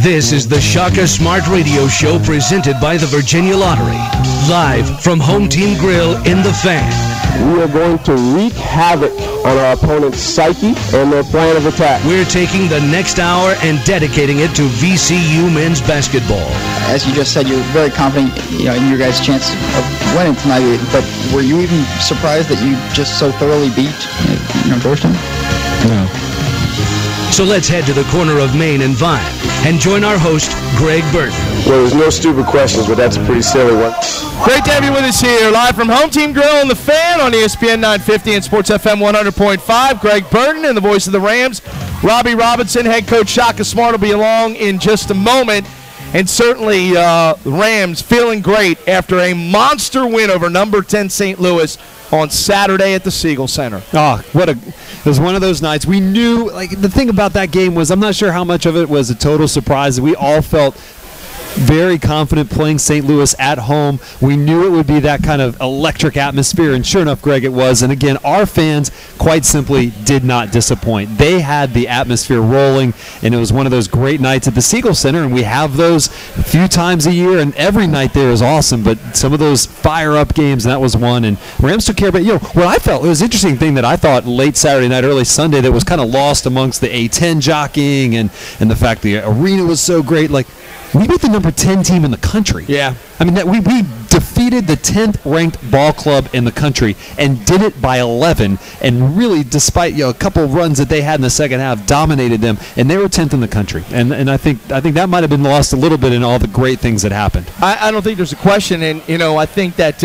This is the Shaka Smart Radio Show presented by the Virginia Lottery. Live from Home Team Grill in the Fan. We are going to wreak havoc on our opponent's psyche and their plan of attack. We're taking the next hour and dedicating it to VCU men's basketball. As you just said, you're very confident, in your guys' chance of winning tonight. But were you even surprised that you just so thoroughly beat, Georgetown? No. So let's head to the corner of Main and Vine and join our host, Greg Burton. Well, there's no stupid questions, but that's a pretty silly one. Great to have you with us here, live from Home Team Grill in the Fan on ESPN 950 and Sports FM 100.5. Greg Burton and the voice of the Rams. Robbie Robinson, head coach Shaka Smart will be along in just a moment. And certainly the Rams feeling great after a monster win over number 10 St. Louis on Saturday at the Siegel Center. Oh, it was one of those nights. We knew, the thing about that game was, I'm not sure how much of it was a total surprise. We all felt very confident playing St. Louis at home. We knew it would be that kind of electric atmosphere, and sure enough, Greg, it was. And again, our fans quite simply did not disappoint. They had the atmosphere rolling, and it was one of those great nights at the Siegel Center, and we have those a few times a year, and every night there is awesome, but some of those fire-up games, and that was one, and Rams took care of it. What I felt, it was an interesting thing that I thought late Saturday night, early Sunday, that was kind of lost amongst the A10 jockeying and the fact the arena was so great. We beat the number 10 team in the country. Yeah. I mean, we defeated the 10th ranked ball club in the country and did it by 11, and really, despite a couple runs that they had in the second half, dominated them, and they were 10th in the country. And I think that might have been lost a little bit in all the great things that happened. I don't think there's a question, and I think that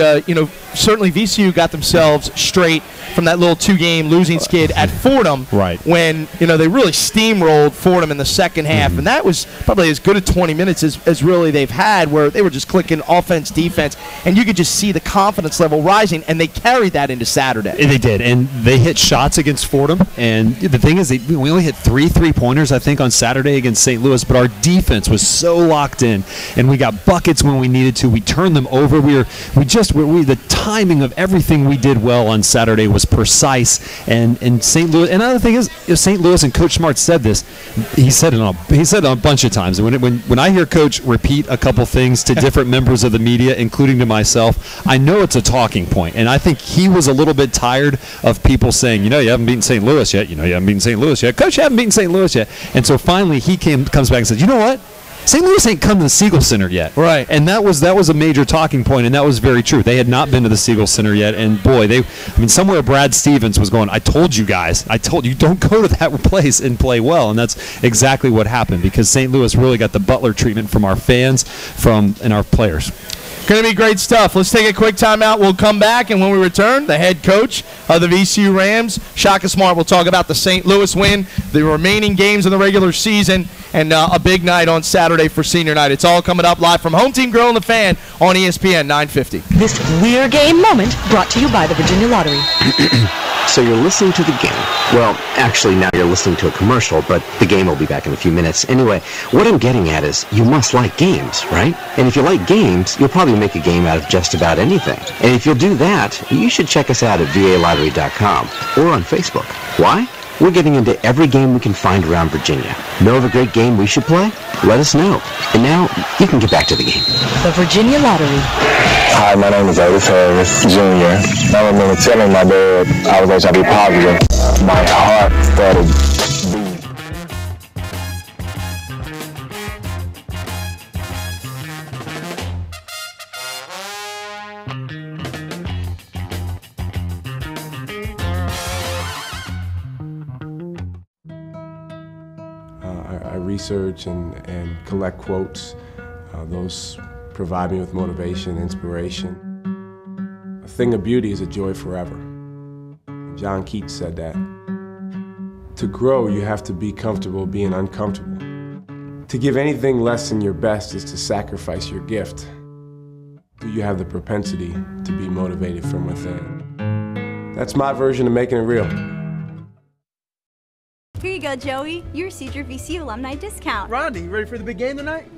certainly VCU got themselves straight from that little 2-game losing skid at Fordham, right? When they really steamrolled Fordham in the second half, and that was probably as good a 20 minutes as really they've had, where they were just clicking offense, defense, and you could just see the confidence level rising, and they carried that into Saturday. They did, and they hit shots against Fordham, and the thing is, we only hit 3 3-pointers, I think, on Saturday against St. Louis, but our defense was so locked in, and we got buckets when we needed to. We turned them over. The timing of everything we did well on Saturday was precise, and St. Louis. And another thing is, St. Louis, and Coach Smart said this. He said it a bunch of times. When I hear Coach repeat a couple things to different members of the media, including to myself, I know it's a talking point. And I think he was a little bit tired of people saying, you haven't beaten St. Louis yet. You haven't beaten St. Louis yet. Coach, you haven't beaten St. Louis yet. And so finally he comes back and said, you know what? St. Louis ain't come to the Siegel Center yet. Right. And that was a major talking point, and that was very true. They had not been to the Siegel Center yet, and boy, somewhere Brad Stevens was going, I told you guys, don't go to that place and play well, and that's exactly what happened, because St. Louis really got the Butler treatment from our fans and our players. Going to be great stuff. Let's take a quick timeout. We'll come back, and when we return, the head coach of the VCU Rams, Shaka Smart, will talk about the St. Louis win, the remaining games in the regular season, and a big night on Saturday for senior night. It's all coming up live from Home Team Grill and the Fan on ESPN 950. This We're Game moment brought to you by the Virginia Lottery. So you're listening to the game. Well, actually, now you're listening to a commercial, but the game will be back in a few minutes. Anyway, what I'm getting at is you must like games, right? And if you like games, you'll probably make a game out of just about anything. And if you'll do that, you should check us out at VALottery.com or on Facebook. Why? We're getting into every game we can find around Virginia. Know of a great game we should play? Let us know. And now, you can get back to the game. The Virginia Lottery. Hi, my name is Otis Harris, Jr. I remember telling my dad I was going to try to be positive. My heart started beating. I research and collect quotes. Those provide me with motivation, inspiration. A thing of beauty is a joy forever. John Keats said that. To grow, you have to be comfortable being uncomfortable. To give anything less than your best is to sacrifice your gift. Do you have the propensity to be motivated from within? That's my version of making it real. Here you go, Joey. You received your VCU alumni discount. Rodney, you ready for the big game tonight?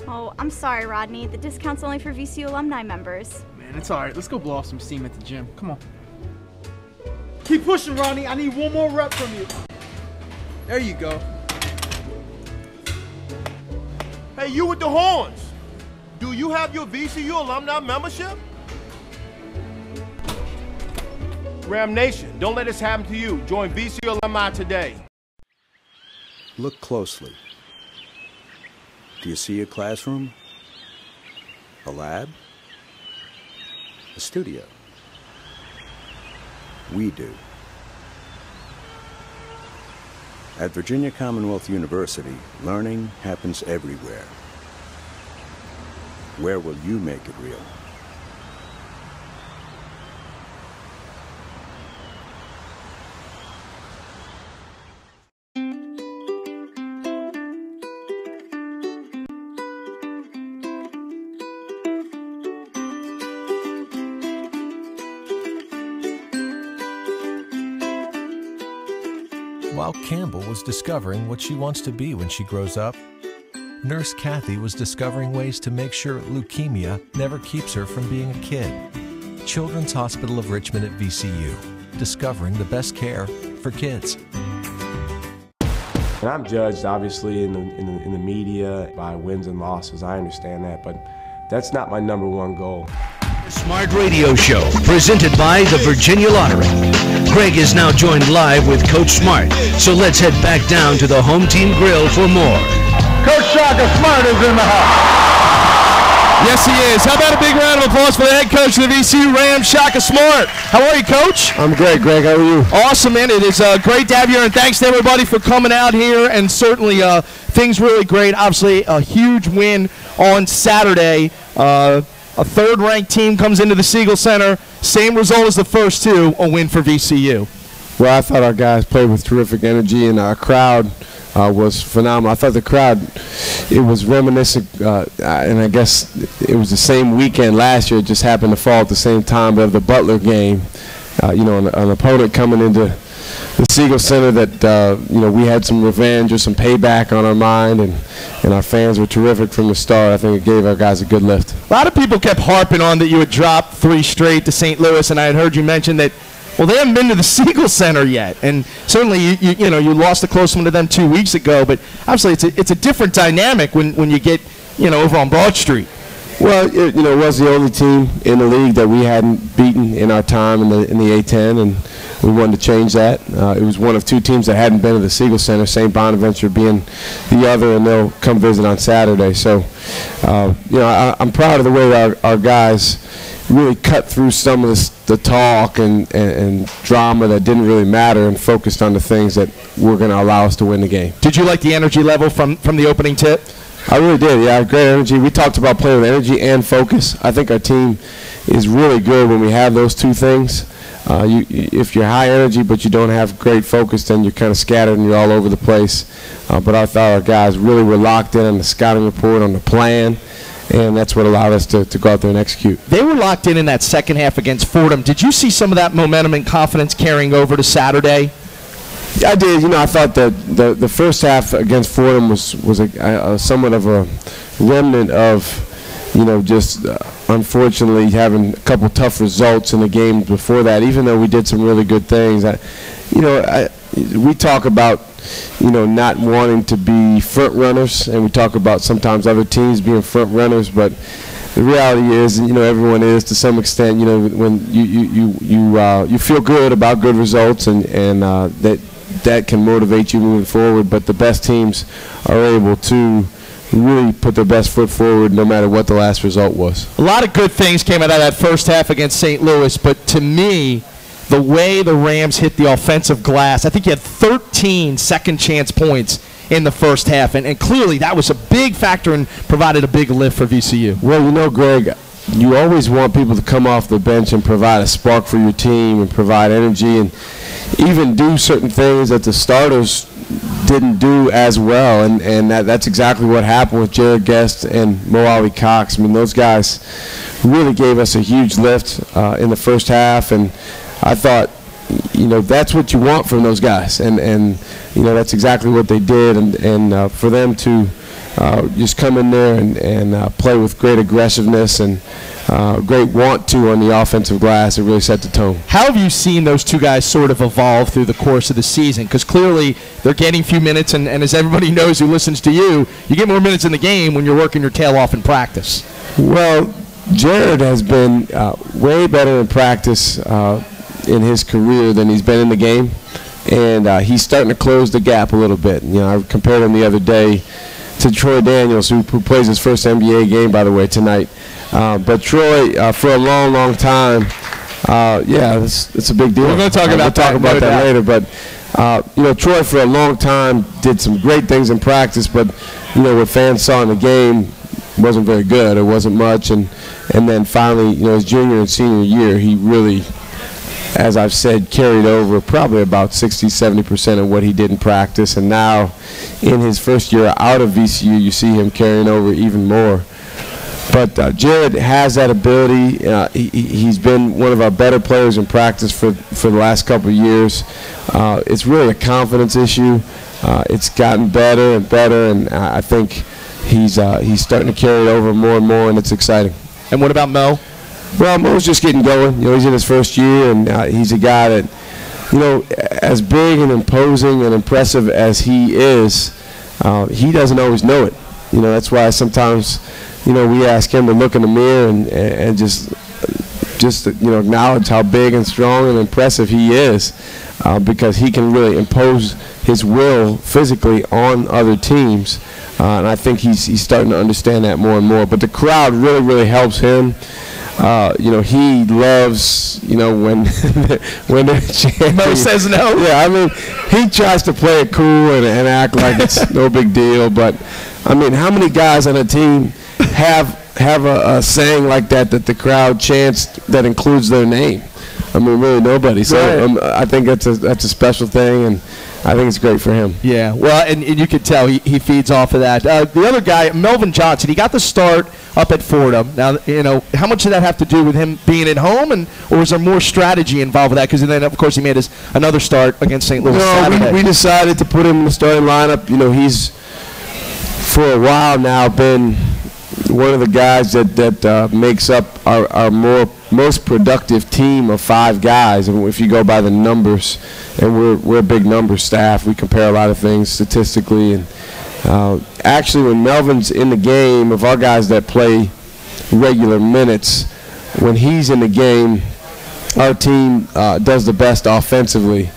Oh, I'm sorry, Rodney. The discount's only for VCU alumni members. Man, it's all right. Let's go blow off some steam at the gym. Come on. Keep pushing, Rodney. I need one more rep from you. There you go. Hey, you with the horns. Do you have your VCU alumni membership? Ram Nation, don't let this happen to you. Join VCU alumni today. Look closely. Do you see a classroom? A lab? A studio? We do. At Virginia Commonwealth University, learning happens everywhere. Where will you make it real? While Campbell was discovering what she wants to be when she grows up, Nurse Kathy was discovering ways to make sure leukemia never keeps her from being a kid. Children's Hospital of Richmond at VCU, discovering the best care for kids. And I'm judged, obviously, in the media by wins and losses. I understand that, but that's not my number one goal. Smart Radio Show, presented by the Virginia Lottery. Greg is now joined live with Coach Smart, so let's head back down to the home team grill for more. Coach Shaka Smart is in the house. Yes, he is. How about a big round of applause for the head coach of the VCU Rams, Shaka Smart. How are you, Coach? I'm great, Greg. How are you? Awesome, man. It is great to have you here, and thanks to everybody for coming out here, and certainly things really great. Obviously, a huge win on Saturday. A third-ranked team comes into the Siegel Center. Same result as the first two, a win for VCU. Well, I thought our guys played with terrific energy, and our crowd was phenomenal. I thought the crowd, it was reminiscent, and I guess it was the same weekend last year. It just happened to fall at the same time of the Butler game. You know, an opponent coming into the Siegel Center that, you know, we had some revenge or some payback on our mind, and our fans were terrific from the start. I think it gave our guys a good lift. A lot of people kept harping on that you had dropped 3 straight to St. Louis, and I had heard you mention that, well, they haven't been to the Siegel Center yet. And certainly, you know, you lost a close one to them 2 weeks ago, but obviously it's a different dynamic when you get, you know, over on Broad Street. Well, you know, it was the only team in the league that we hadn't beaten in our time in the A10, and we wanted to change that. It was one of 2 teams that hadn't been to the Siegel Center, St. Bonaventure being the other, and they'll come visit on Saturday. So, you know, I'm proud of the way our guys really cut through some of the talk and drama that didn't really matter and focused on the things that were going to allow us to win the game. Did you like the energy level from the opening tip? I really did, yeah, great energy. We talked about playing with energy and focus. I think our team is really good when we have those 2 things. If you're high energy but you don't have great focus, then you're kind of scattered and you're all over the place. But I thought our guys really were locked in on the scouting report, on the plan, and that's what allowed us to go out there and execute. They were locked in that second half against Fordham. Did you see some of that momentum and confidence carrying over to Saturday? I did. You know, I thought that the first half against Fordham was a somewhat of a remnant of, you know, just unfortunately having a couple tough results in the games before that. Even though we did some really good things, we talk about, you know, not wanting to be front runners, and we talk about sometimes other teams being front runners, but the reality is, you know, everyone is to some extent. You know, when you feel good about good results, and that can motivate you moving forward. But the best teams are able to really put their best foot forward no matter what the last result was. A lot of good things came out of that first half against St. Louis, but to me, the way the Rams hit the offensive glass, I think you had 13 second chance points in the first half, and clearly that was a big factor and provided a big lift for VCU. Well, you know, Greg, you always want people to come off the bench and provide a spark for your team and provide energy and even do certain things that the starters didn't do as well, and that's exactly what happened with Jared Guest and Mo Ali Cox. I mean, those guys really gave us a huge lift in the first half, and I thought, you know, that's what you want from those guys, and you know, that's exactly what they did, and for them to just come in there and play with great aggressiveness and great want to on the offensive glass. It really set the tone. How have you seen those two guys sort of evolve through the course of the season? Because clearly they're getting a few minutes, and as everybody knows who listens to you get more minutes in the game when you're working your tail off in practice. Well, Jared has been way better in practice in his career than he's been in the game, and he's starting to close the gap a little bit. I compared him the other day to Troy Daniels, who plays his first NBA game, by the way, tonight. But Troy, for a long, long time, it's a big deal. We're going to talk about that later. But Troy for a long time did some great things in practice, but what fans saw in the game wasn't very good. It wasn't much, and then finally, his junior and senior year, he really, as I've said, carried over probably about 60-70% of what he did in practice, and now in his first year out of VCU, you see him carrying over even more. But Jared has that ability. He's been one of our better players in practice for the last couple of years. It's really a confidence issue. It's gotten better and better, and I think he's starting to carry it over more and more, and it's exciting. And what about Mo? Well, Mo's just getting going. He's in his first year, and he's a guy that, as big and imposing and impressive as he is, he doesn't always know it. That's why sometimes, we ask him to look in the mirror and just acknowledge how big and strong and impressive he is, because he can really impose his will physically on other teams. And I think he's starting to understand that more and more. But the crowd really, really helps him. He loves, when they're chanting. Mo says no. Yeah, I mean, he tries to play it cool and act like it's no big deal. But, I mean, how many guys on a team have a saying like that the crowd chants that includes their name? I mean, really nobody. So Right. I think that's a special thing, and I think it's great for him. Yeah, well, and you can tell he feeds off of that. The other guy, Melvin Johnson, he got the start up at Fordham. Now, how much did that have to do with him being at home, or was there more strategy involved with that? Because then, of course, he made another start against St. Louis Saturday. We decided to put him in the starting lineup. He's, for a while now, been one of the guys that makes up our most productive team of 5 guys. And if you go by the numbers, and we're a big numbers staff, we compare a lot of things statistically. And actually, when Melvin's in the game, of our guys that play regular minutes, when he's in the game, our team does the best offensively.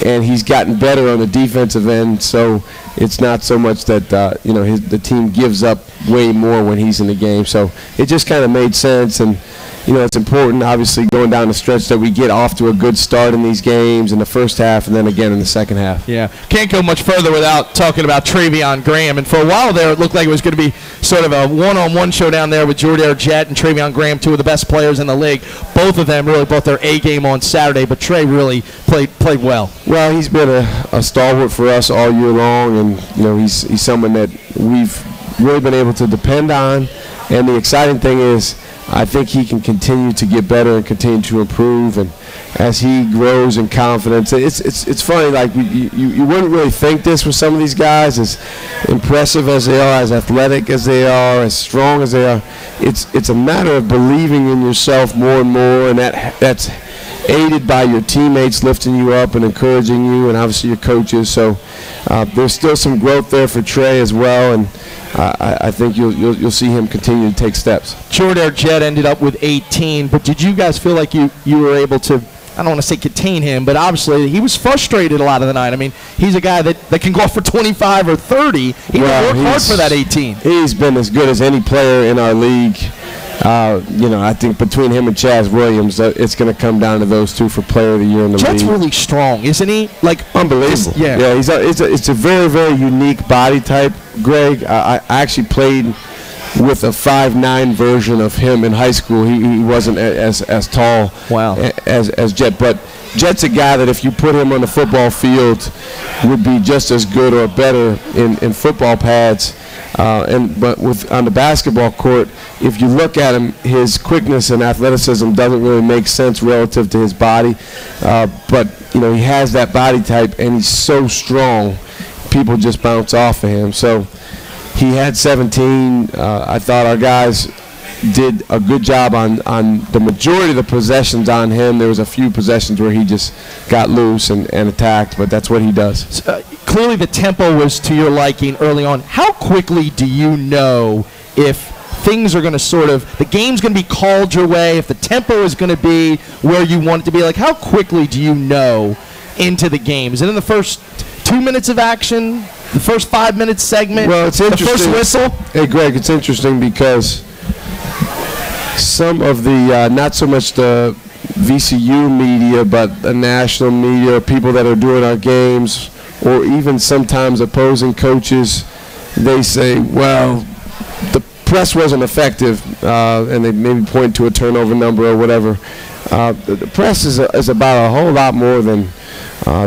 And he's gotten better on the defensive end, so it's not so much that the team gives up way more when he's in the game. So it just kind of made sense, and it's important, obviously, going down the stretch that we get off to a good start in these games in the first half and then again in the second half. Yeah, can't go much further without talking about Travion Graham. And for a while there, it looked like it was going to be sort of a one-on-one showdown there with Jordair Jett and Travion Graham, 2 of the best players in the league. Both of them really brought their A game on Saturday, but Trey really played well. Well, he's been a stalwart for us all year long, and he's someone that we've really been able to depend on. And the exciting thing is, I think he can continue to get better and continue to improve, and as he grows in confidence, it's funny. Like you wouldn't really think this with some of these guys, as impressive as they are, as athletic as they are, as strong as they are. It's a matter of believing in yourself more and more, and that's aided by your teammates lifting you up and encouraging you, and obviously your coaches. So there's still some growth there for Trey as well, and I think you'll see him continue to take steps. Jordair Jett ended up with 18, but did you guys feel like you were able to, I don't want to say contain him, but obviously he was frustrated a lot of the night. I mean, he's a guy that can go off for 25 or 30. He worked hard for that 18. He's been as good as any player in our league. I think between him and Chaz Williams, it's going to come down to those 2 for Player of the Year in the league. Jett's really strong, isn't he? Like unbelievable. Yeah. It's a very, very unique body type, Greg. I actually played with a 5'9" version of him in high school. He wasn't as tall as Jett, but Jett's a guy that if you put him on the football field would be just as good or better in football pads. But on the basketball court, if you look at him, his quickness and athleticism doesn't really make sense relative to his body. But he has that body type, and he's so strong, people just bounce off of him. So he had 17. I thought our guys did a good job on the majority of the possessions on him. There was a few possessions where he just got loose and attacked, but that's what he does. Clearly the tempo was to your liking early on. How quickly do you know if things are going to the game's going to be called your way, if the tempo is going to be where you want it to be? Like, how quickly do you know into the game? Is it in the first 2 minutes of action, the first 5 minute segment, well, it's interesting. The first whistle? Hey, Greg, it's interesting because some of the, not so much the VCU media, but the national media, people that are doing our games, or even sometimes opposing coaches, they say, well, the press wasn't effective, and they maybe point to a turnover number or whatever. The press is about a whole lot more than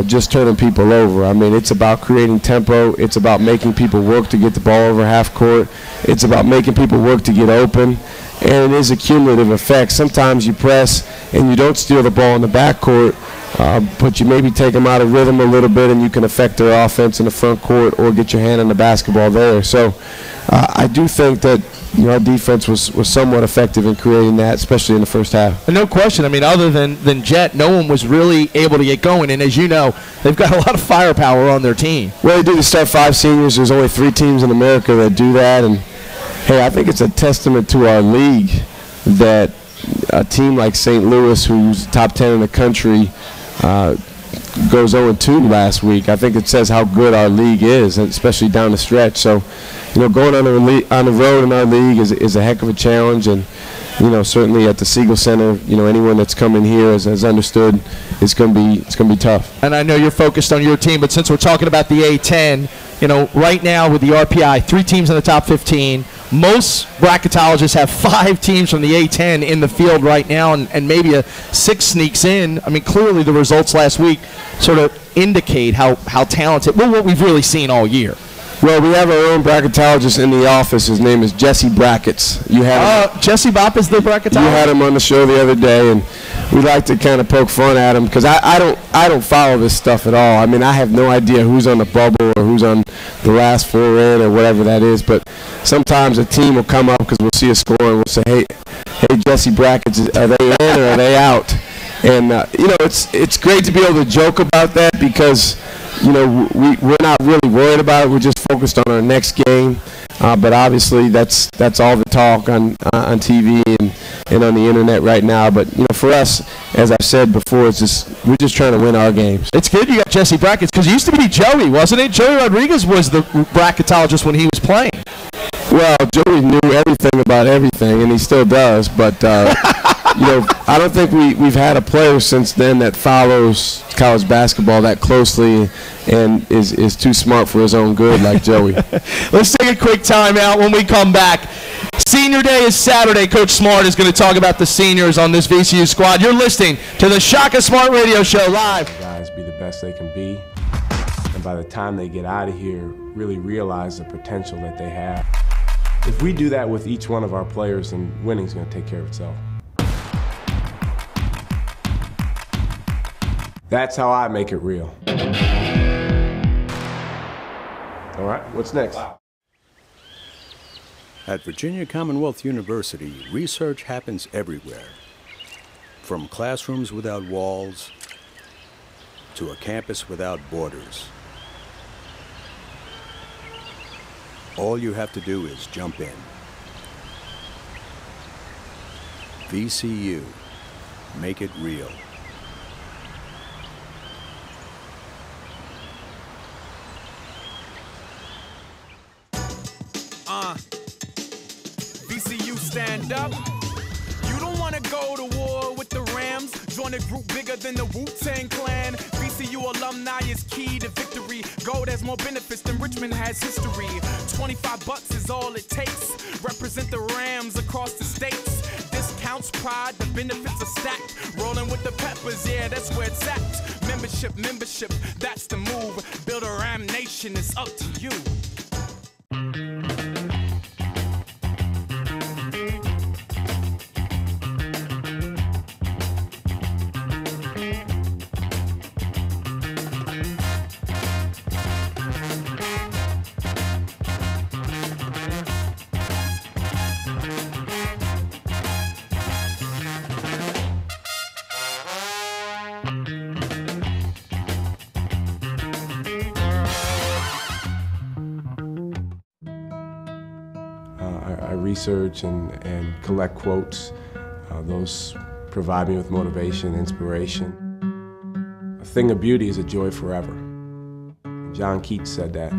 just turning people over. I mean, it's about creating tempo. It's about making people work to get the ball over half court. It's about making people work to get open. And it is a cumulative effect. Sometimes you press and you don't steal the ball in the backcourt, but you maybe take them out of rhythm a little bit, and you can affect their offense in the front court or get your hand on the basketball there. So I do think that our defense was somewhat effective in creating that, especially in the first half. And no question. I mean, other than Jet, no one was really able to get going. And as you know, they've got a lot of firepower on their team. Well, they do. They start 5 seniors. There's only 3 teams in America that do that. And, hey, I think it's a testament to our league that a team like St. Louis, who's top 10 in the country, goes 0-2 last week. I think it says how good our league is, especially down the stretch. So, going on the road in our league is a heck of a challenge, and certainly at the Siegel Center, anyone that's coming here has understood it's going to be tough. And I know you're focused on your team, but since we're talking about the A10, right now with the RPI, 3 teams in the top 15. Most bracketologists have 5 teams from the A10 in the field right now, and maybe a 6 sneaks in. I mean, clearly the results last week sort of indicate how talented, what we've really seen all year. Well, we have our own bracketologist in the office. His name is Jesse Brackets. You had Jesse Bopp is the bracketologist? You had him on the show the other day, and we like to kind of poke fun at him because I don't follow this stuff at all. I mean, I have no idea who's on the bubble or who's on the last 4 in or whatever that is, but sometimes a team will come up because we'll see a score and we'll say, hey, Jesse Brackets, are they in or are they out? And, it's great to be able to joke about that because we're not really worried about it. We're just focused on our next game. But obviously, that's all the talk on TV and on the internet right now. But for us, as I've said before, we're just trying to win our games. It's good you got Jesse Brackets because it used to be Joey, wasn't it? Joey Rodriguez was the bracketologist when he was playing. Well, Joey knew everything about everything, and he still does. But I don't think we've had a player since then that follows college basketball that closely and is too smart for his own good like Joey. Let's take a quick timeout. When we come back, Senior Day is Saturday. Coach Smart is going to talk about the seniors on this VCU squad. You're listening to the Shaka Smart Radio Show live. Guys be the best they can be, and by the time they get out of here, really realize the potential that they have. If we do that with each one of our players, then winning's going to take care of itself. That's how I make it real. All right, what's next? At Virginia Commonwealth University, research happens everywhere. From classrooms without walls to a campus without borders. All you have to do is jump in. VCU, make it real. VCU stand up. You don't want to go to war with the Rams. Join a group bigger than the Wu-Tang Clan. VCU alumni is key to victory. Gold has more benefits than Richmond has history. $25 is all it takes. Represent the Rams across the states. Discounts, pride, the benefits are stacked. Rolling with the Peppers, yeah, that's where it's at. Membership, that's the move. Build a Ram Nation, it's up to you. research and collect quotes. Those provide me with motivation, inspiration. A thing of beauty is a joy forever. John Keats said that.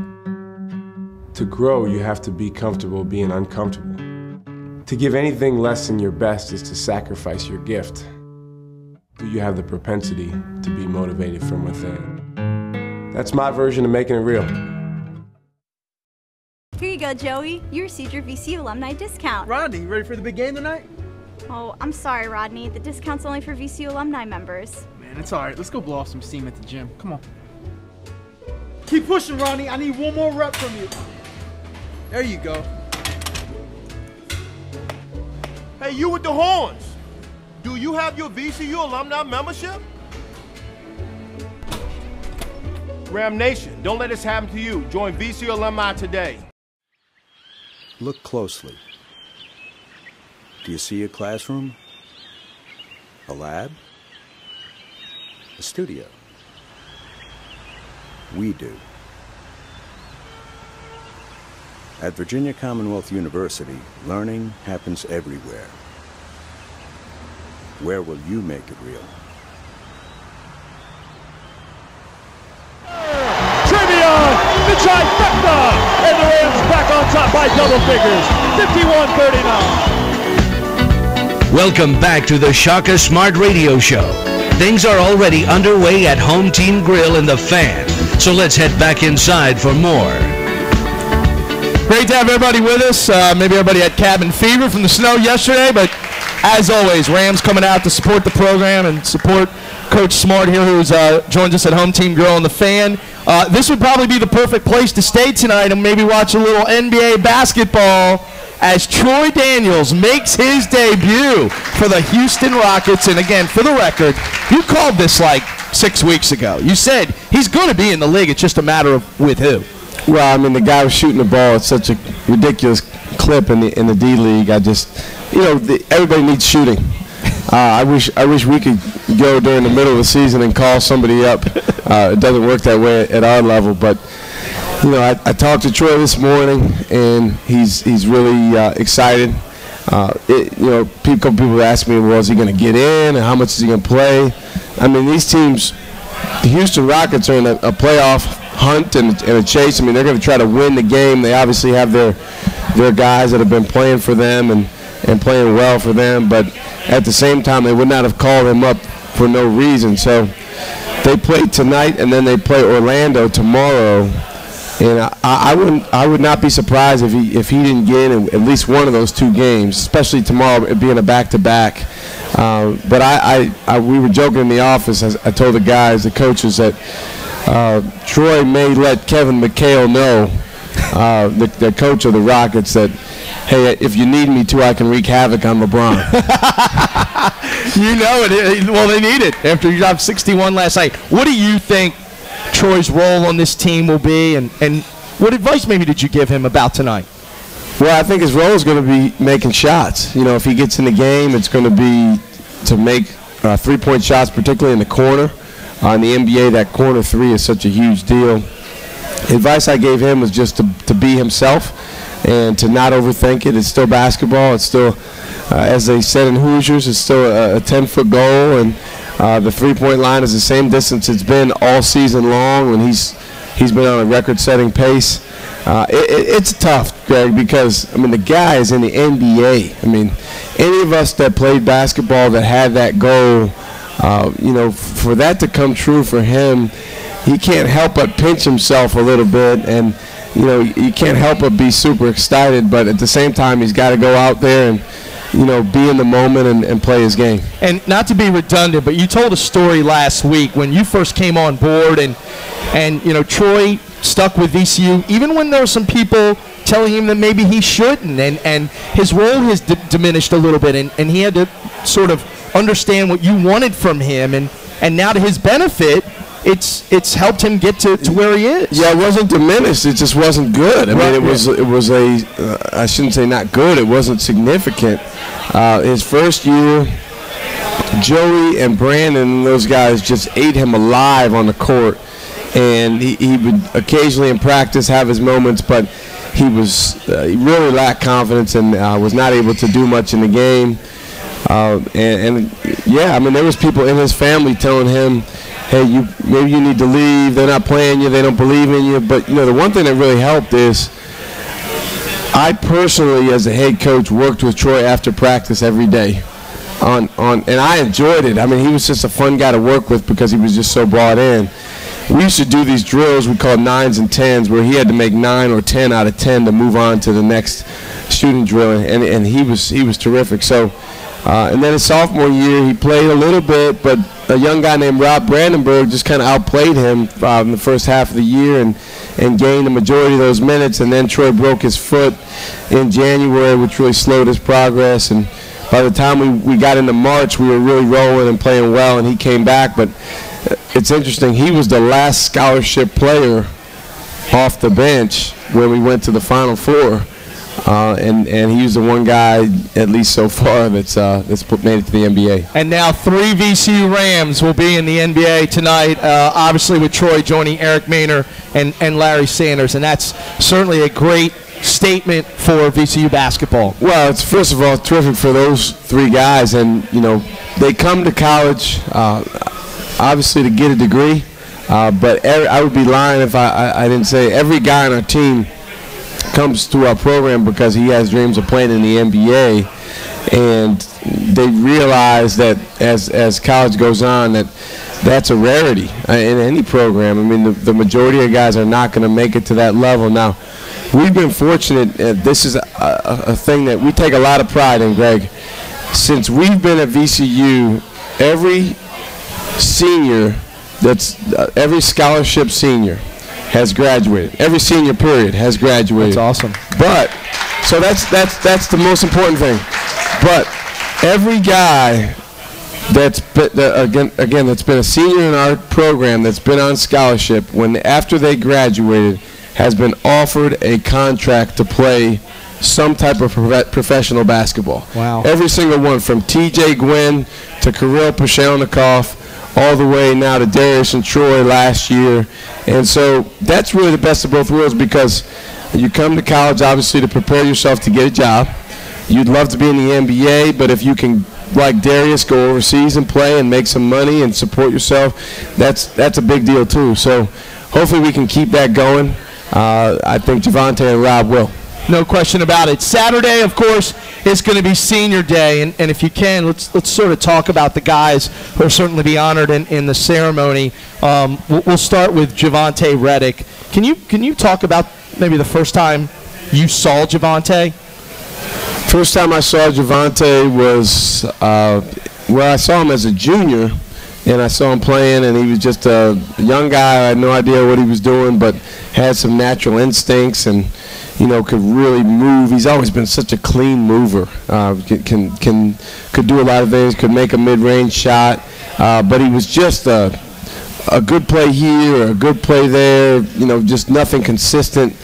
To grow, you have to be comfortable being uncomfortable. To give anything less than your best is to sacrifice your gift. Do you have the propensity to be motivated from within? That's my version of making it real. Here you go, Joey. You received your VCU alumni discount. Rodney, you ready for the big game tonight? Oh, I'm sorry, Rodney. The discount's only for VCU alumni members. Man, it's all right. Let's go blow off some steam at the gym. Come on. Keep pushing, Rodney. I need one more rep from you. There you go. Hey, you with the horns. Do you have your VCU alumni membership? Ram Nation, don't let this happen to you. Join VCU alumni today. Look closely. Do you see a classroom? A lab? A studio? We do. At Virginia Commonwealth University, learning happens everywhere. Where will you make it real? Trivia! The trifecta! And the Rams back on top by double figures. 51-39. Welcome back to the Shaka Smart Radio Show. Things are already underway at Home Team Grill in the Fan, so let's head back inside for more. Great to have everybody with us. Maybe everybody had cabin fever from the snow yesterday, but as always, Rams coming out to support the program and support Coach Smart here, who's joins us at Home Team Grill in the Fan. This would probably be the perfect place to stay tonight and maybe watch a little NBA basketball as Troy Daniels makes his debut for the Houston Rockets. And again, for the record, you called this like 6 weeks ago. You said he's going to be in the league. It's just a matter of with who. Well, I mean, the guy was shooting the ball at such a ridiculous clip in the D League. I just, everybody needs shooting. I wish we could go during the middle of the season and call somebody up. It doesn't work that way at our level, but I talked to Troy this morning, and he's really excited. People ask me, well, is he going to get in, and how much is he going to play? I mean, these teams, the Houston Rockets are in a playoff hunt and a chase. I mean, they're going to try to win the game. They obviously have their guys that have been playing for them and playing well for them, but at the same time, they would not have called him up for no reason. So they play tonight, and then they play Orlando tomorrow. And I would not be surprised if he didn't get in at least one of those two games, especially tomorrow, it being a back-to-back. But we were joking in the office. I told the guys, the coaches, that Troy may let Kevin McHale know, the coach of the Rockets, that, hey, if you need me to, I can wreak havoc on LeBron. You know it. Well, they need it after you dropped 61 last night. What do you think Troy's role on this team will be, and what advice maybe did you give him about tonight? Well, I think his role is going to be making shots. If he gets in the game, it's going to be to make three-point shots, particularly in the corner. In the NBA, that corner three is such a huge deal. Advice I gave him was just to be himself and to not overthink it. It's still basketball. It's still, as they said in Hoosiers, it's still a 10-foot goal, and the three-point line is the same distance it's been all season long when he's been on a record-setting pace. It's tough, Greg, because, the guy is in the NBA. Any of us that played basketball that had that goal, for that to come true for him, he can't help but pinch himself a little bit, and, you can't help but be super excited, but at the same time, he's got to go out there and, be in the moment and play his game. And not to be redundant, but you told a story last week when you first came on board, and Troy stuck with VCU, even when there were some people telling him that maybe he shouldn't, and his role has diminished a little bit, and he had to sort of understand what you wanted from him, and now to his benefit, it's helped him get to where he is. Yeah, it wasn't diminished. It just wasn't good. It was I shouldn't say not good. It wasn't significant. His first year, Joey and Brandon and those guys just ate him alive on the court, and he would occasionally in practice have his moments, but he really lacked confidence and was not able to do much in the game. Yeah, I mean, there was people in his family telling him, hey, maybe you need to leave. They're not playing you. They don't believe in you. But, the one thing that really helped is I personally, as a head coach, worked with Troy after practice every day. And I enjoyed it. I mean, he was just a fun guy to work with because he was just so bought in. We used to do these drills we called 9s and 10s where he had to make 9 or 10 out of 10 to move on to the next shooting drill, and he was terrific. So, and then his sophomore year, he played a little bit, but a young guy named Rob Brandenburg just kind of outplayed him in the first half of the year and gained the majority of those minutes. And then Troy broke his foot in January, which really slowed his progress. And by the time we got into March, we were really rolling and playing well, and he came back. But it's interesting, he was the last scholarship player off the bench when we went to the Final Four. And he was the one guy, at least so far, that's made it to the NBA. And now 3 VCU Rams will be in the NBA tonight, obviously with Troy joining Eric Maynor and Larry Sanders, and that's certainly a great statement for VCU basketball. Well, it's first of all terrific for those 3 guys, and they come to college obviously to get a degree, but I would be lying if I didn't say every guy on our team comes to our program because he has dreams of playing in the NBA, and they realize that as college goes on that's a rarity in any program. I mean, the majority of guys are not going to make it to that level. Now, we've been fortunate. This is a thing that we take a lot of pride in, Greg. Since we've been at VCU, every senior every scholarship senior has graduated. Every senior period has graduated. That's awesome. But so that's the most important thing. But every guy that's been a senior in our program that's been on scholarship, after they graduated, has been offered a contract to play some type of professional basketball. Wow. Every single one, from T.J. Gwynn to Kirill Pashelnikov, all the way now to Darius and Troy last year. And so that's really the best of both worlds, because you come to college obviously to prepare yourself to get a job. You'd love to be in the NBA, but if you can, like Darius, go overseas and play and make some money and support yourself, that's a big deal too. So hopefully we can keep that going. I think Javonte and Rob will. No question about it. Saturday, of course, is going to be senior day, and if you can, let's sort of talk about the guys who will certainly be honored in the ceremony. We'll start with Javonte Reddick. Can you talk about maybe the first time you saw Javonte? First time I saw Javonte was I saw him as a junior, and I saw him playing, and he was just a young guy. I had no idea what he was doing, but had some natural instincts and could really move. He's always been such a clean mover. Could do a lot of things. Could make a mid-range shot, but he was just a good play here, a good play there. Just nothing consistent.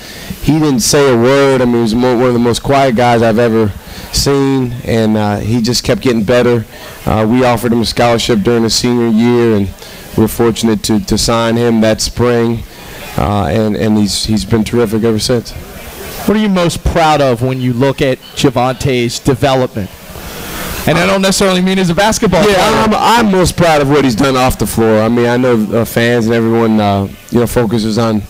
He didn't say a word. I mean, he was one of the most quiet guys I've ever seen, and he just kept getting better. We offered him a scholarship during his senior year, and we're fortunate to sign him that spring, and he's been terrific ever since. What are you most proud of when you look at Javonte's development? And I don't necessarily mean as a basketball player. I'm most proud of what he's done off the floor. I mean, I know fans and everyone focuses on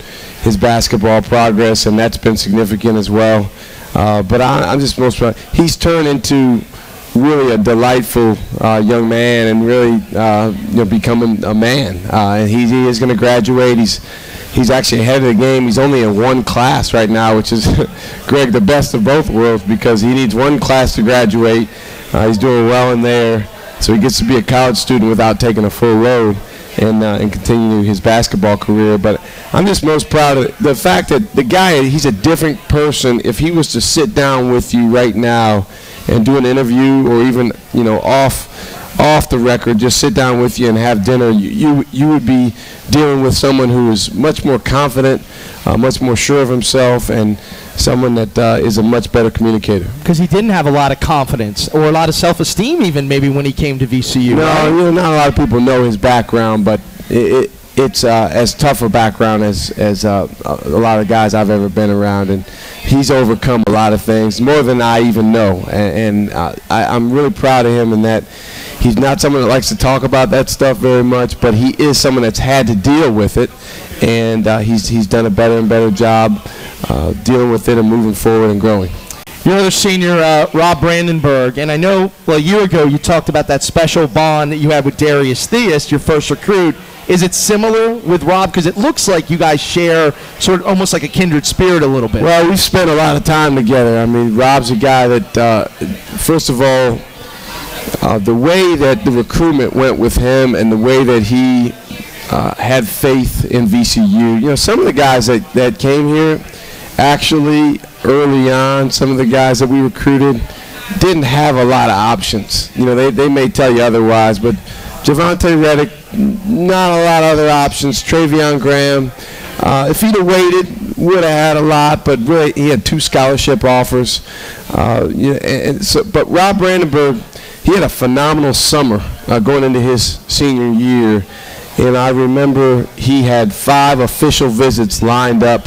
his basketball progress, and that's been significant as well. But I'm just most proud. He's turned into really a delightful young man, and really becoming a man. And he is going to graduate. He's actually ahead of the game. He's only in one class right now, which is, Greg, the best of both worlds, because he needs one class to graduate. He's doing well in there, so he gets to be a college student without taking a full load and continue his basketball career. But I'm just most proud of the fact that the guy, he's a different person. If he was to sit down with you right now and do an interview, or even off the record, just sit down with you and have dinner, you would be dealing with someone who is much more confident, much more sure of himself, and someone that is a much better communicator. Because he didn't have a lot of confidence or a lot of self-esteem even maybe when he came to VCU. No, right? Not a lot of people know his background, but it's as tough a background as a lot of guys I've ever been around. And he's overcome a lot of things, more than I even know. And I'm really proud of him in that he's not someone that likes to talk about that stuff very much, but he is someone that's had to deal with it. And he's done a better and better job dealing with it and moving forward and growing. Your other senior, Rob Brandenburg, and I know, well, a year ago you talked about that special bond that you had with Darius Theus, your first recruit. Is it similar with Rob? Because it looks like you guys share sort of almost like a kindred spirit a little bit. Well, we've spent a lot of time together. I mean, Rob's a guy that, first of all, the way that the recruitment went with him and the way that he had faith in VCU. You know, some of the guys that came here actually early on, some of the guys that we recruited didn't have a lot of options. You know, they may tell you otherwise, but Javante Reddick, not a lot of other options. Travion Graham, if he'd have waited, would have had a lot, but really he had 2 scholarship offers. But Rob Brandenburg, he had a phenomenal summer going into his senior year. And I remember he had 5 official visits lined up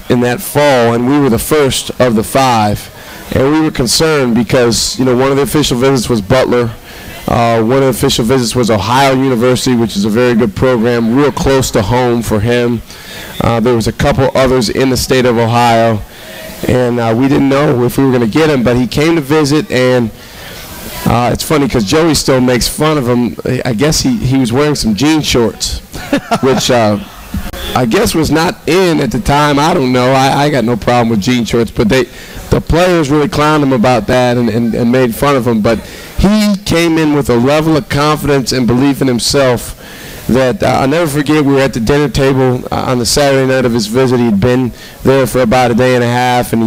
in that fall, and we were the first of the 5. And we were concerned because, you know, one of the official visits was Butler. One of the official visits was Ohio University, which is a very good program, real close to home for him. There was a couple others in the state of Ohio, and we didn't know if we were going to get him, but he came to visit, and it's funny because Joey still makes fun of him. I guess he was wearing some jean shorts, which I guess was not in at the time. I don't know. I got no problem with jean shorts, but the players really clowned him about that and made fun of him. But he came in with a level of confidence and belief in himself that I'll never forget. We were at the dinner table on the Saturday night of his visit. He'd been there for about a day and a half, and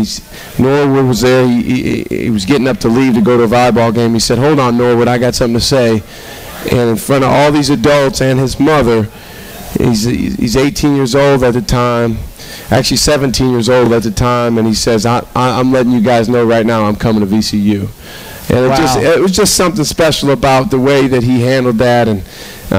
Norwood was there. He was getting up to leave to go to a volleyball game. He said, "Hold on, Norwood, I got something to say." And in front of all these adults and his mother, he's 18 years old at the time, actually 17 years old at the time, and he says, I'm letting you guys know right now I'm coming to VCU. And it was just something special about the way that he handled that, and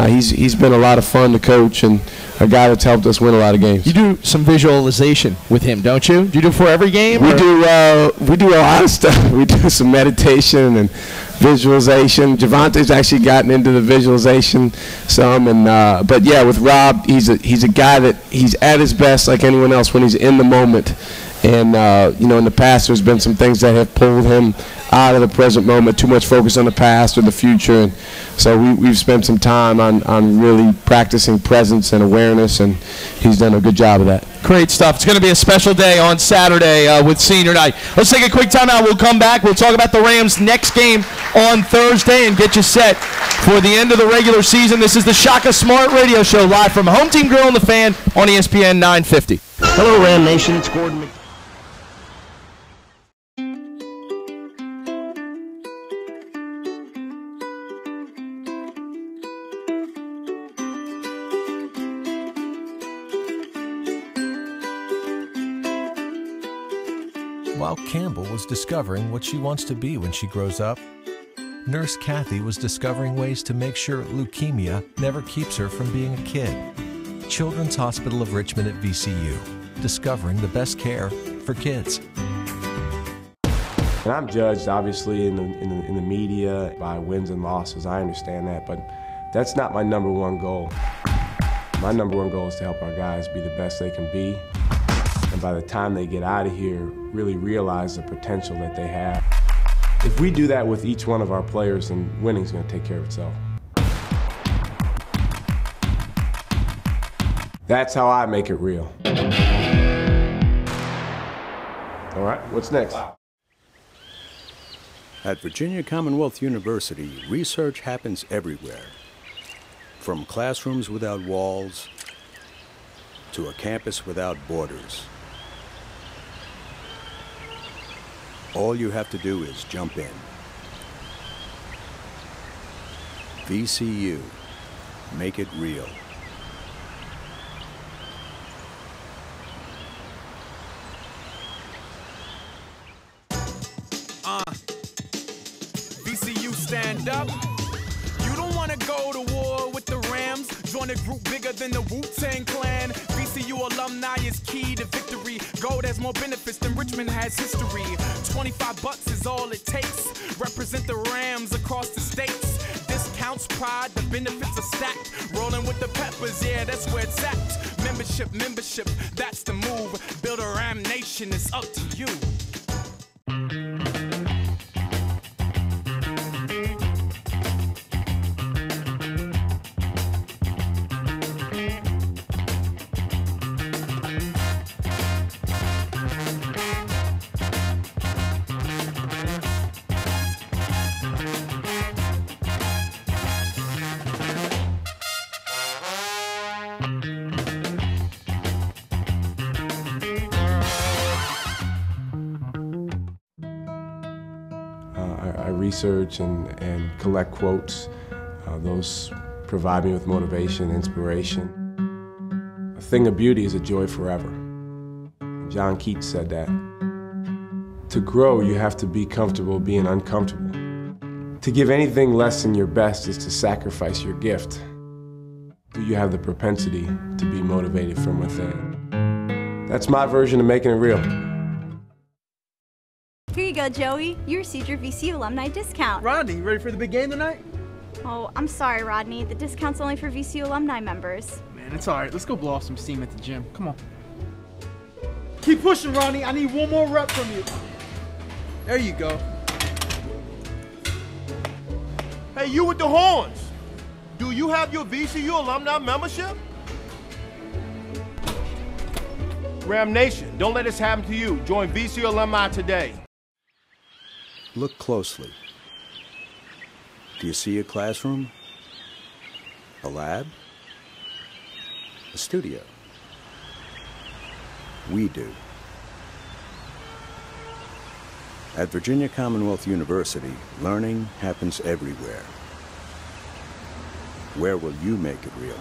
he's been a lot of fun to coach and a guy that's helped us win a lot of games. You do some visualization with him, don't you? Do you do it for every game? We do a lot of stuff. We do some meditation and visualization. Javante's actually gotten into the visualization some, and but yeah, with Rob, he's a guy that he's at his best like anyone else when he's in the moment. And you know, in the past, there's been some things that have pulled him out of the present moment, too much focus on the past or the future. And so we've spent some time on really practicing presence and awareness, and he's done a good job of that. Great stuff. It's going to be a special day on Saturday with senior night. Let's take a quick timeout. We'll come back. We'll talk about the Rams' next game on Thursday and get you set for the end of the regular season. This is the Shaka Smart Radio Show live from Home Team Grill and the Fan on ESPN 950. Hello, Ram Nation. It's Gordon. While Campbell was discovering what she wants to be when she grows up, Nurse Kathy was discovering ways to make sure leukemia never keeps her from being a kid. Children's Hospital of Richmond at VCU, discovering the best care for kids. And I'm judged, obviously, in the media by wins and losses. I understand that, but that's not my number one goal. My number one goal is to help our guys be the best they can be, and by the time they get out of here, really realize the potential that they have. If we do that with each one of our players, then winning's going to take care of itself. That's how I make it real. All right, what's next? At Virginia Commonwealth University, research happens everywhere. From classrooms without walls to a campus without borders. All you have to do is jump in. VCU, make it real. VCU stand up. You don't want to go to war with the Rams. Join a group bigger than the Wu-Tang Clan. VCU alumni is key to victory. Gold has has more benefits than Richmond has history. 25 bucks is all it takes. Represent the Rams across the states. Discounts, pride, the benefits are stacked. Rolling with the Peppers, yeah, that's where it's at. Membership, that's the move. Build a Ram Nation, it's up to you. I research and collect quotes. Those provide me with motivation, inspiration. A thing of beauty is a joy forever. John Keats said that. To grow, you have to be comfortable being uncomfortable. To give anything less than your best is to sacrifice your gift. Do you have the propensity to be motivated from within? That's my version of making it real. Here you go, Joey. You received your VCU alumni discount. Rodney, you ready for the big game tonight? Oh, I'm sorry, Rodney. The discount's only for VCU alumni members. Man, it's all right. Let's go blow off some steam at the gym. Come on. Keep pushing, Rodney. I need one more rep from you. There you go. Hey, you with the horns. Do you have your VCU alumni membership? Ram Nation, don't let this happen to you. Join VCU alumni today. Look closely. Do you see a classroom? A lab? A studio? We do. At Virginia Commonwealth University, learning happens everywhere. Where will you make it real?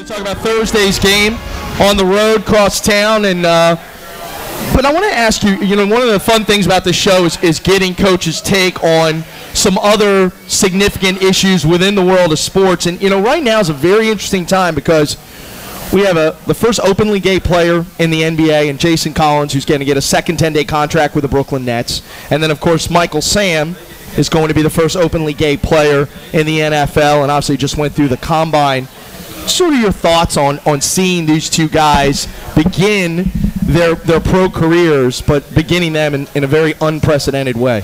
Talk about Thursday's game on the road, cross town, and but I want to ask you. You know, one of the fun things about this show is getting coaches' take on some other significant issues within the world of sports. And you know, right now is a very interesting time because we have the first openly gay player in the NBA, and Jason Collins, who's going to get a second 10-day contract with the Brooklyn Nets, and then of course Michael Sam is going to be the first openly gay player in the NFL, and obviously just went through the combine. Sort of your thoughts on seeing these two guys begin their pro careers, but beginning them in a very unprecedented way.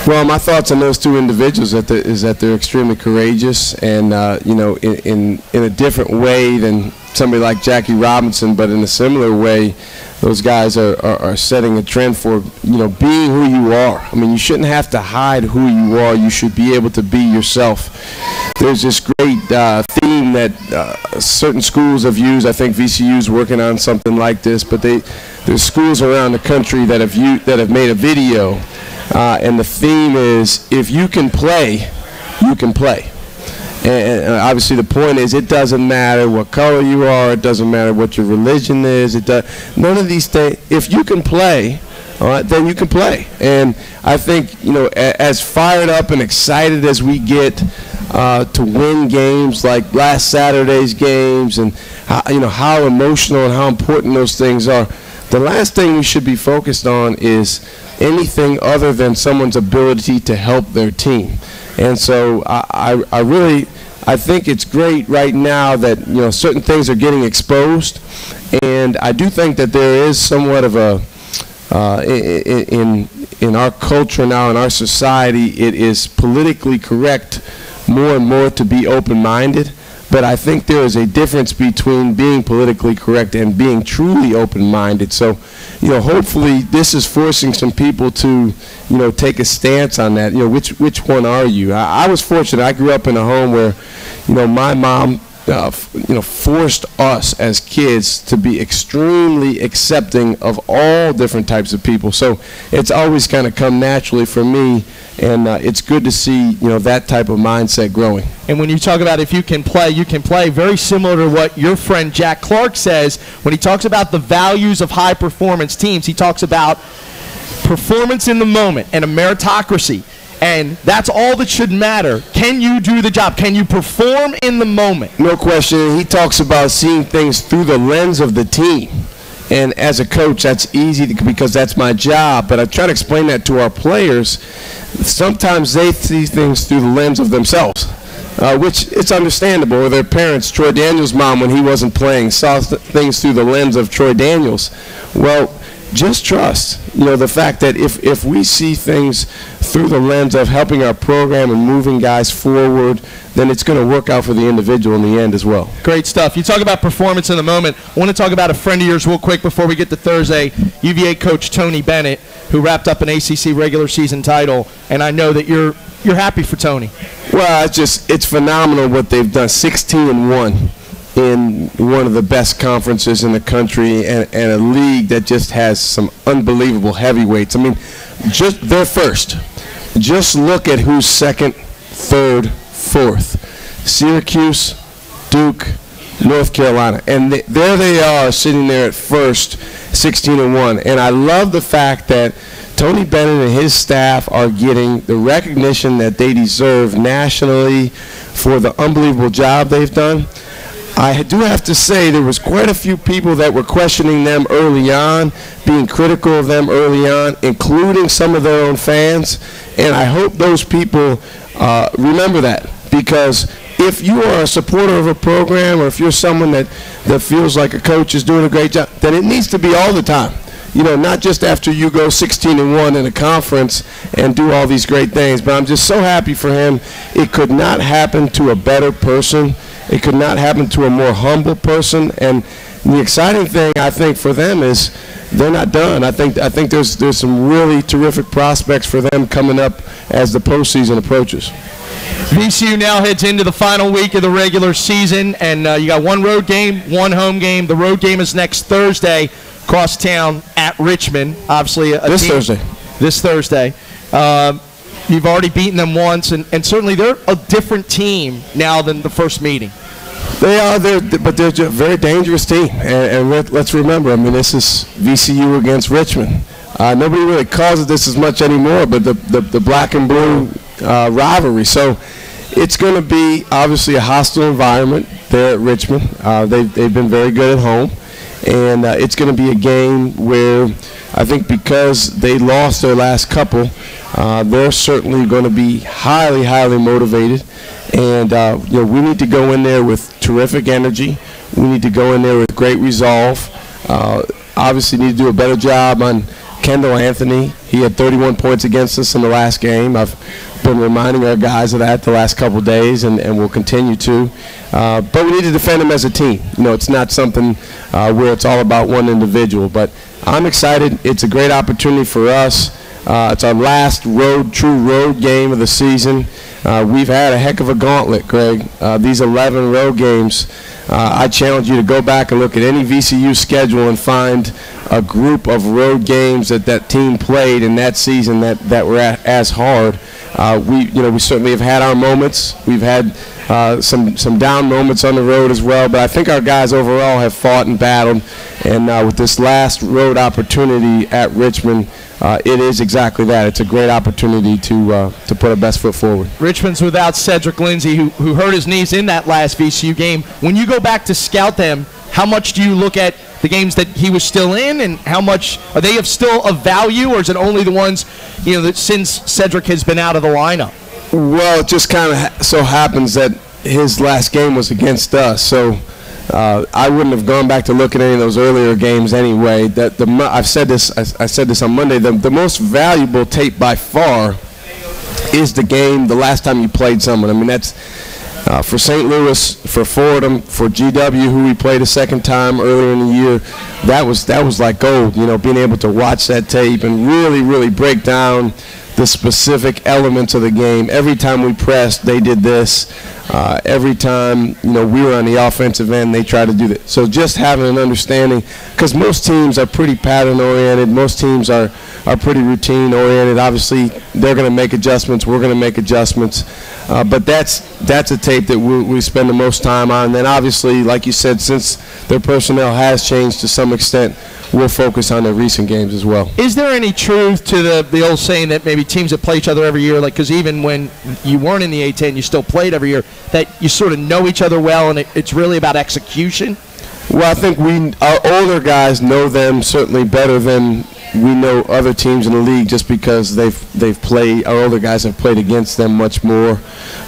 Well, my thoughts on those two individuals is that they're extremely courageous, and you know, in a different way than somebody like Jackie Robinson, but in a similar way, those guys are setting a trend for, you know, being who you are. I mean, you shouldn't have to hide who you are. You should be able to be yourself. There's this great theme that certain schools have used. I think VCU's working on something like this, but there's schools around the country that have made a video, and the theme is, if you can play, you can play. And obviously the point is, it doesn't matter what color you are, it doesn't matter what your religion is, none of these things. If you can play, all right, then you can play. And I think, you know, as fired up and excited as we get to win games like last Saturday's games, and how emotional and how important those things are, the last thing we should be focused on is anything other than someone's ability to help their team. And so I think it's great right now that, you know, certain things are getting exposed, and I do think that there is somewhat of a in our culture now, in our society, it is politically correct more and more to be open-minded. But I think there is a difference between being politically correct and being truly open-minded. So, you know, hopefully this is forcing some people to, you know, take a stance on that. You know, which one are you? I was fortunate. I grew up in a home where, you know, my mom forced us as kids to be extremely accepting of all different types of people. So it's always kind of come naturally for me, and it's good to see that type of mindset growing. And when you talk about if you can play, you can play, very similar to what your friend Jack Clark says when he talks about the values of high-performance teams. He talks about performance in the moment and a meritocracy. And that's all that should matter. Can you do the job? Can you perform in the moment? No question. He talks about seeing things through the lens of the team. And as a coach, that's easy because that's my job. But I try to explain that to our players. Sometimes they see things through the lens of themselves, which it's understandable. Or their parents, Troy Daniels' mom, when he wasn't playing, saw things through the lens of Troy Daniels. Well, just trust, the fact that if we see things through the lens of helping our program and moving guys forward, then it's going to work out for the individual in the end as well. Great stuff. You talk about performance in the moment. I want to talk about a friend of yours real quick before we get to Thursday, UVA coach Tony Bennett, who wrapped up an ACC regular season title, and I know that you're happy for Tony. Well, it's phenomenal what they've done, 16-1. In one of the best conferences in the country and a league that just has some unbelievable heavyweights. I mean, they're first. Just look at who's second, third, fourth. Syracuse, Duke, North Carolina. And there they are sitting there at first, 16-1. And I love the fact that Tony Bennett and his staff are getting the recognition that they deserve nationally for the unbelievable job they've done. I do have to say there was quite a few people that were questioning them early on, being critical of them early on, including some of their own fans. And I hope those people remember that, because if you are a supporter of a program or if you're someone that feels like a coach is doing a great job, then it needs to be all the time. Not just after you go 16-1 in a conference and do all these great things. But I'm just so happy for him. It could not happen to a better person. It could not happen to a more humble person. And the exciting thing, I think, for them is they're not done. I think there's some really terrific prospects for them coming up as the postseason approaches. VCU now heads into the final week of the regular season, and you got one road game, one home game. The road game is next Thursday, across town at Richmond. Obviously, This Thursday. You've already beaten them once, and certainly they're a different team now than the first meeting. They are, but they're a very dangerous team. And let's remember, I mean, this is VCU against Richmond. Nobody really calls it this as much anymore, but the black and blue rivalry. So it's going to be obviously a hostile environment there at Richmond. They've been very good at home. And it's going to be a game where I think because they lost their last couple, they're certainly going to be highly, highly motivated. And we need to go in there with terrific energy. We need to go in there with great resolve. Obviously need to do a better job on Kendall Anthony. He had 31 points against us in the last game. I've been reminding our guys of that the last couple of days, and we'll continue to. But we need to defend him as a team. It's not something where it's all about one individual. But I'm excited. It's a great opportunity for us. It's our last true road game of the season. We've had a heck of a gauntlet, Greg. These 11 road games, I challenge you to go back and look at any VCU schedule and find a group of road games that team played in that season that were as hard. We certainly have had our moments. We've had some down moments on the road as well, but I think our guys overall have fought and battled. And with this last road opportunity at Richmond, it is exactly that. It's a great opportunity to put our best foot forward. Richmond's without Cedric Lindsey, who hurt his knees in that last VCU game. When you go back to scout them, how much do you look at the games that he was still in, and how much are they still of value, or is it only the ones that since Cedric has been out of the lineup? Well, it just kind of so happens that his last game was against us, so I wouldn't have gone back to look at any of those earlier games anyway. I said this on Monday. The most valuable tape by far is the last time you played someone. I mean, that's for St. Louis, for Fordham, for GW, who we played a second time earlier in the year. That was like gold. Being able to watch that tape and really, really break down the specific elements of the game. Every time we pressed, they did this. Every time, we were on the offensive end, they tried to do that. So just having an understanding, because most teams are pretty pattern-oriented. Most teams are pretty routine-oriented. Obviously, they're going to make adjustments. We're going to make adjustments. But that's a tape that we spend the most time on. And then obviously, like you said, since their personnel has changed to some extent, we'll focus on their recent games as well. Is there any truth to the old saying that maybe teams that play each other every year, like, because even when you weren't in the A-10, you still played every year, that you sort of know each other well and it's really about execution? Well, I think our older guys know them certainly better than we know other teams in the league, just because they've played. Our older guys have played against them much more.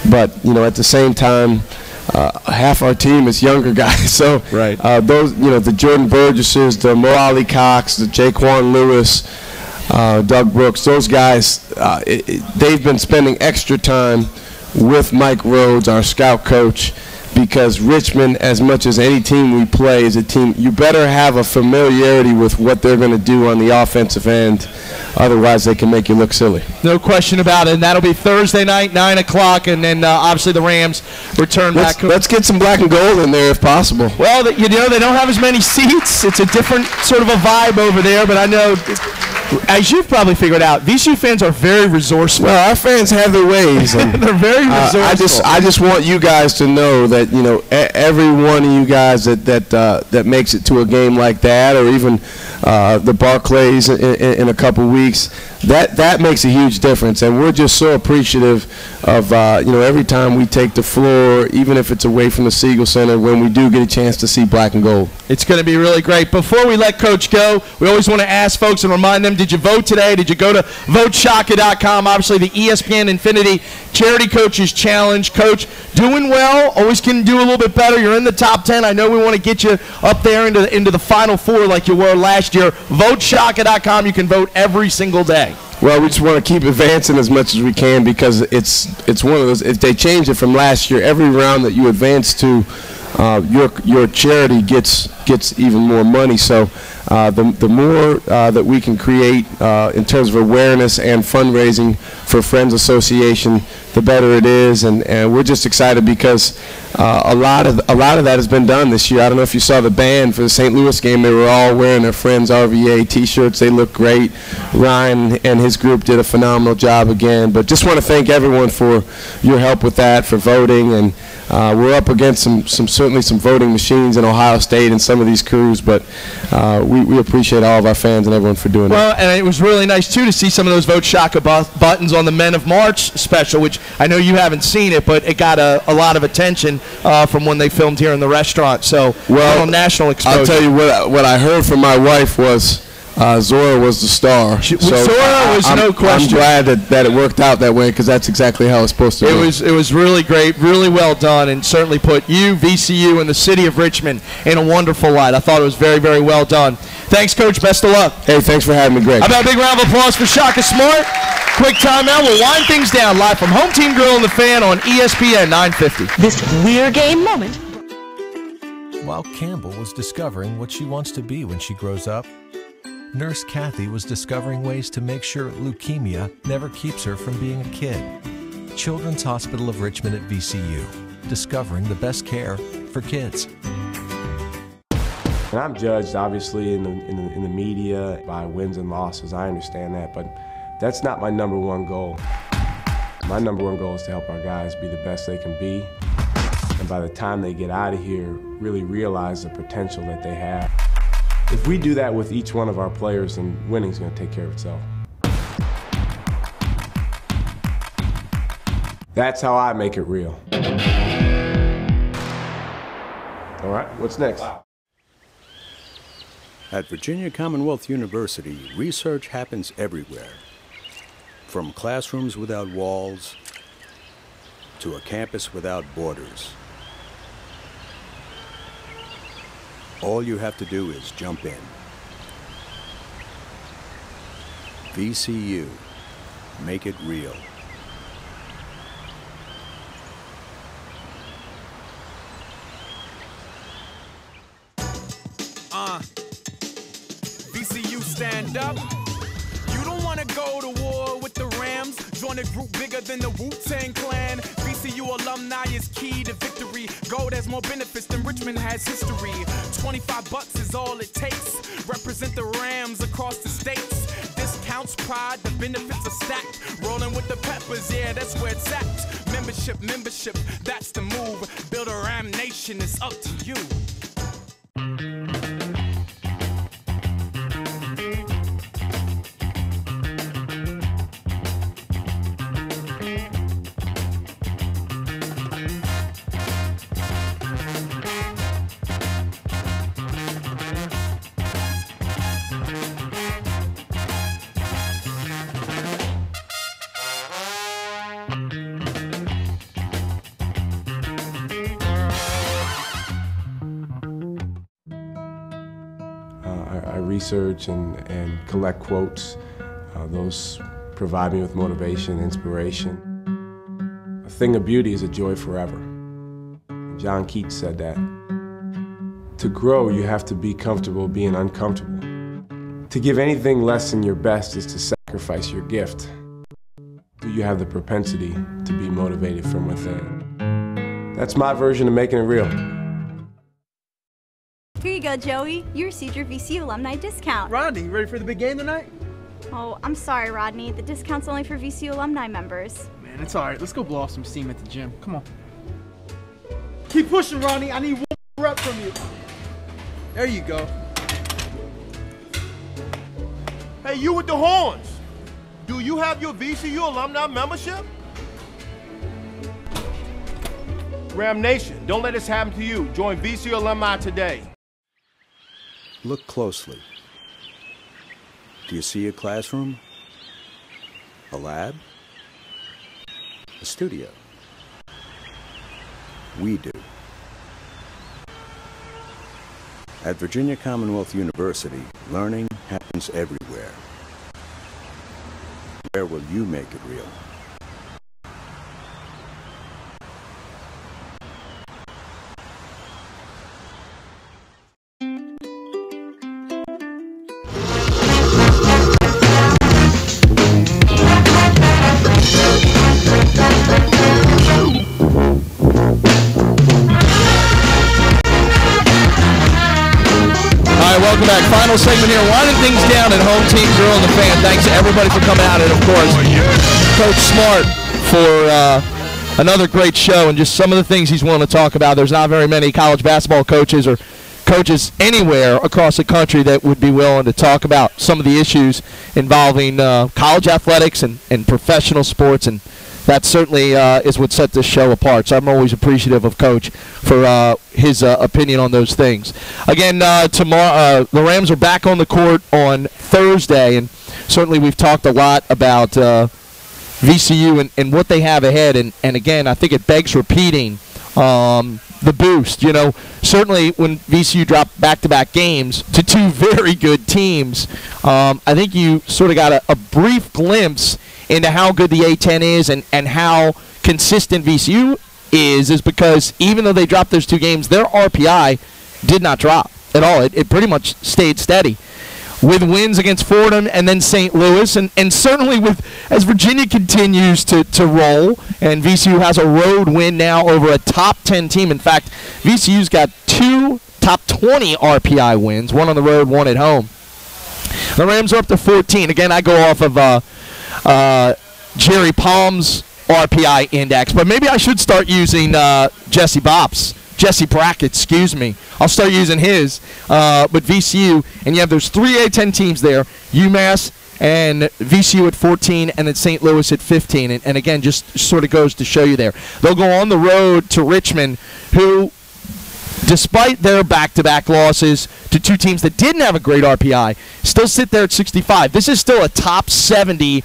But at the same time, half our team is younger guys. So right. Those, the Jordan Burgesses, the Mo Ali Cox, the Jaquan Lewis, Doug Brooks, those guys, they've been spending extra time with Mike Rhodes, our scout coach, because Richmond, as much as any team we play, is a team, you better have a familiarity with what they're going to do on the offensive end. Otherwise, they can make you look silly. No question about it. And that'll be Thursday night, 9 o'clock, and then obviously the Rams return back. Let's get some black and gold in there if possible. Well, they don't have as many seats. It's a different sort of a vibe over there, but I know, as you've probably figured out, VCU fans are very resourceful. Well, our fans have their ways. And, they're very resourceful. I just want you guys to know that every one of you guys that makes it to a game like that, or even the Barclays in a couple weeks, that makes a huge difference. And we're just so appreciative of every time we take the floor, even if it's away from the Siegel Center, when we do get a chance to see black and gold. It's going to be really great. Before we let Coach go, we always want to ask folks and remind them, did you vote today? Did you go to voteshaka.com? Obviously, the ESPN Infinity Charity Coaches Challenge. Coach, doing well. Always can do a little bit better. You're in the top 10. I know we want to get you up there into the Final Four like you were last year. Voteshaka.com. You can vote every single day. Well, we just want to keep advancing as much as we can, because it's one of those, if they change it from last year, every round that you advance to, your charity gets even more money. So the more that we can create in terms of awareness and fundraising for Friends Association, the better it is. And we're just excited because a lot of that has been done this year. I don't know if you saw the band for the St. Louis game. They were all wearing their Friends RVA T-shirts. They look great. Ryan and his group did a phenomenal job again. But just want to thank everyone for your help with that, for voting. And we're up against certainly some voting machines in Ohio State and some of these crews, but we appreciate all of our fans and everyone for doing well, that. Well, and it was really nice, too, to see some of those Vote Shaka buttons on the Men of March special, which I know you haven't seen it, but it got a lot of attention from when they filmed here in the restaurant. So, well, national exposure. I'll tell you what I heard from my wife was Zora was the star. Zora was no question. I'm glad that it worked out that way, because that's exactly how it's supposed to be. It was really great, really well done, and certainly put you, VCU, and the city of Richmond in a wonderful light. I thought it was very, very well done. Thanks, Coach. Best of luck. Hey, thanks for having me, Greg. How about a big round of applause for Shaka Smart? Quick timeout. We'll wind things down live from Home Team Grill and the Fan on ESPN 950. This We're Game moment. While Campbell was discovering what she wants to be when she grows up, Nurse Kathy was discovering ways to make sure leukemia never keeps her from being a kid. Children's Hospital of Richmond at VCU, discovering the best care for kids. And I'm judged, obviously, in the media by wins and losses. I understand that, but that's not my number one goal. My number one goal is to help our guys be the best they can be, and by the time they get out of here, really realize the potential that they have. If we do that with each one of our players, then winning's going to take care of itself. That's how I make it real. All right, what's next? At Virginia Commonwealth University, research happens everywhere. From classrooms without walls to a campus without borders. All you have to do is jump in. VCU, make it real. VCU stand up. You don't want to go to war with the Rams. Join a group bigger than the Wu-Tang Clan. VCU alumni is key to victory. Gold has more benefits than Richmond has history. $25 is all it takes. Represent the Rams across the states. Discounts, pride, the benefits are stacked. Rolling with the Peppers, yeah, that's where it's at. Membership, that's the move. Build a Ram Nation, it's up to you. I research and collect quotes. Those provide me with motivation, inspiration. A thing of beauty is a joy forever. John Keats said that. To grow, you have to be comfortable being uncomfortable. To give anything less than your best is to sacrifice your gift. Do you have the propensity to be motivated from within? That's my version of making it real. Here you go, Joey. You received your VCU alumni discount. Rodney, you ready for the big game tonight? Oh, I'm sorry, Rodney. The discount's only for VCU alumni members. Man, it's alright. Let's go blow off some steam at the gym. Come on. Keep pushing, Rodney. I need one more rep from you. There you go. Hey, you with the horns. Do you have your VCU alumni membership? Ram Nation, don't let this happen to you. Join VCU alumni today. Look closely. Do you see a classroom? A lab? A studio? We do. At Virginia Commonwealth University, learning happens everywhere. Where will you make it real? Welcome back. Final segment here. Winding things down at Home Team Grill and the Fan. Thanks to everybody for coming out, and of course, Coach Smart for another great show and just some of the things he's willing to talk about. There's not very many college basketball coaches or coaches anywhere across the country that would be willing to talk about some of the issues involving college athletics and professional sports, and that certainly is what set this show apart. So I'm always appreciative of Coach for his opinion on those things. Again, tomorrow the Rams are back on the court on Thursday, and certainly we've talked a lot about VCU and what they have ahead. And again, I think it begs repeating the boost. You know, certainly when VCU dropped back-to-back games to two very good teams, I think you sort of got a brief glimpse into how good the A-10 is and how consistent VCU is because even though they dropped those two games, their RPI did not drop at all. It pretty much stayed steady. With wins against Fordham and then St. Louis, and certainly with as Virginia continues to roll, and VCU has a road win now over a top 10 team. In fact, VCU's got two top 20 RPI wins, one on the road, one at home. The Rams are up to 14. Again, I go off of Jerry Palm's RPI index, but maybe I should start using Jesse Brackett, excuse me. I'll start using his, but VCU, and you have those three A-10 teams there, UMass and VCU at 14, and then St. Louis at 15, and again, just sort of goes to show you there. They'll go on the road to Richmond, who, despite their back-to-back losses to two teams that didn't have a great RPI, still sit there at 65. This is still a top 70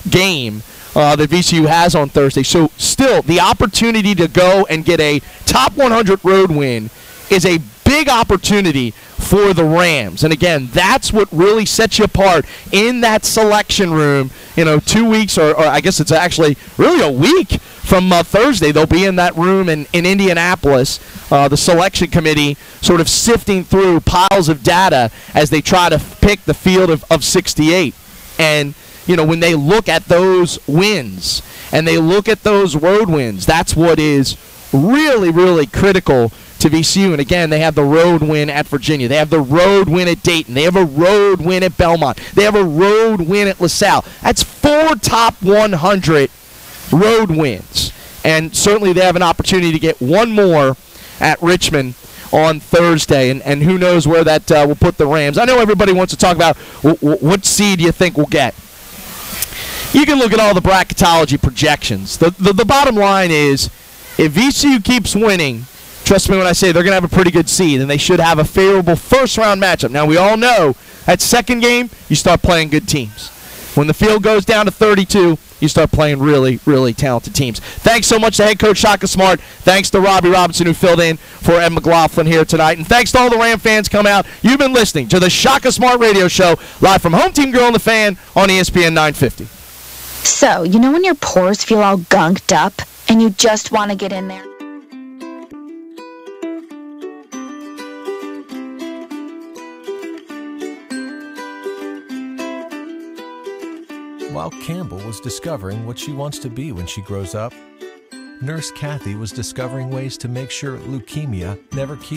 game that VCU has on Thursday. So still, the opportunity to go and get a top 100 road win is a big opportunity for the Rams. And again, that's what really sets you apart in that selection room. You know, 2 weeks, or I guess it's actually really a week from Thursday. They'll be in that room in Indianapolis, the selection committee sort of sifting through piles of data as they try to pick the field of 68. And when they look at those wins and they look at those road wins, that's what is really, really critical to VCU. And again, they have the road win at Virginia. They have the road win at Dayton. They have a road win at Belmont. They have a road win at LaSalle. That's 4 top 100 road wins. And certainly they have an opportunity to get one more at Richmond on Thursday, and who knows where that will put the Rams. I know everybody wants to talk about what seed you think we'll get. You can look at all the bracketology projections. The bottom line is, if VCU keeps winning, trust me when I say they're going to have a pretty good seed, and they should have a favorable first-round matchup. Now, we all know that second game, you start playing good teams. When the field goes down to 32, you start playing really, really talented teams. Thanks so much to head coach Shaka Smart. Thanks to Robbie Robinson, who filled in for Ed McLaughlin here tonight. And thanks to all the Ram fans come out. You've been listening to the Shaka Smart Radio Show, live from Home Team Grill and the Fan on ESPN 950. So, when your pores feel all gunked up and you just want to get in there? While Campbell was discovering what she wants to be when she grows up, Nurse Kathy was discovering ways to make sure leukemia never keeps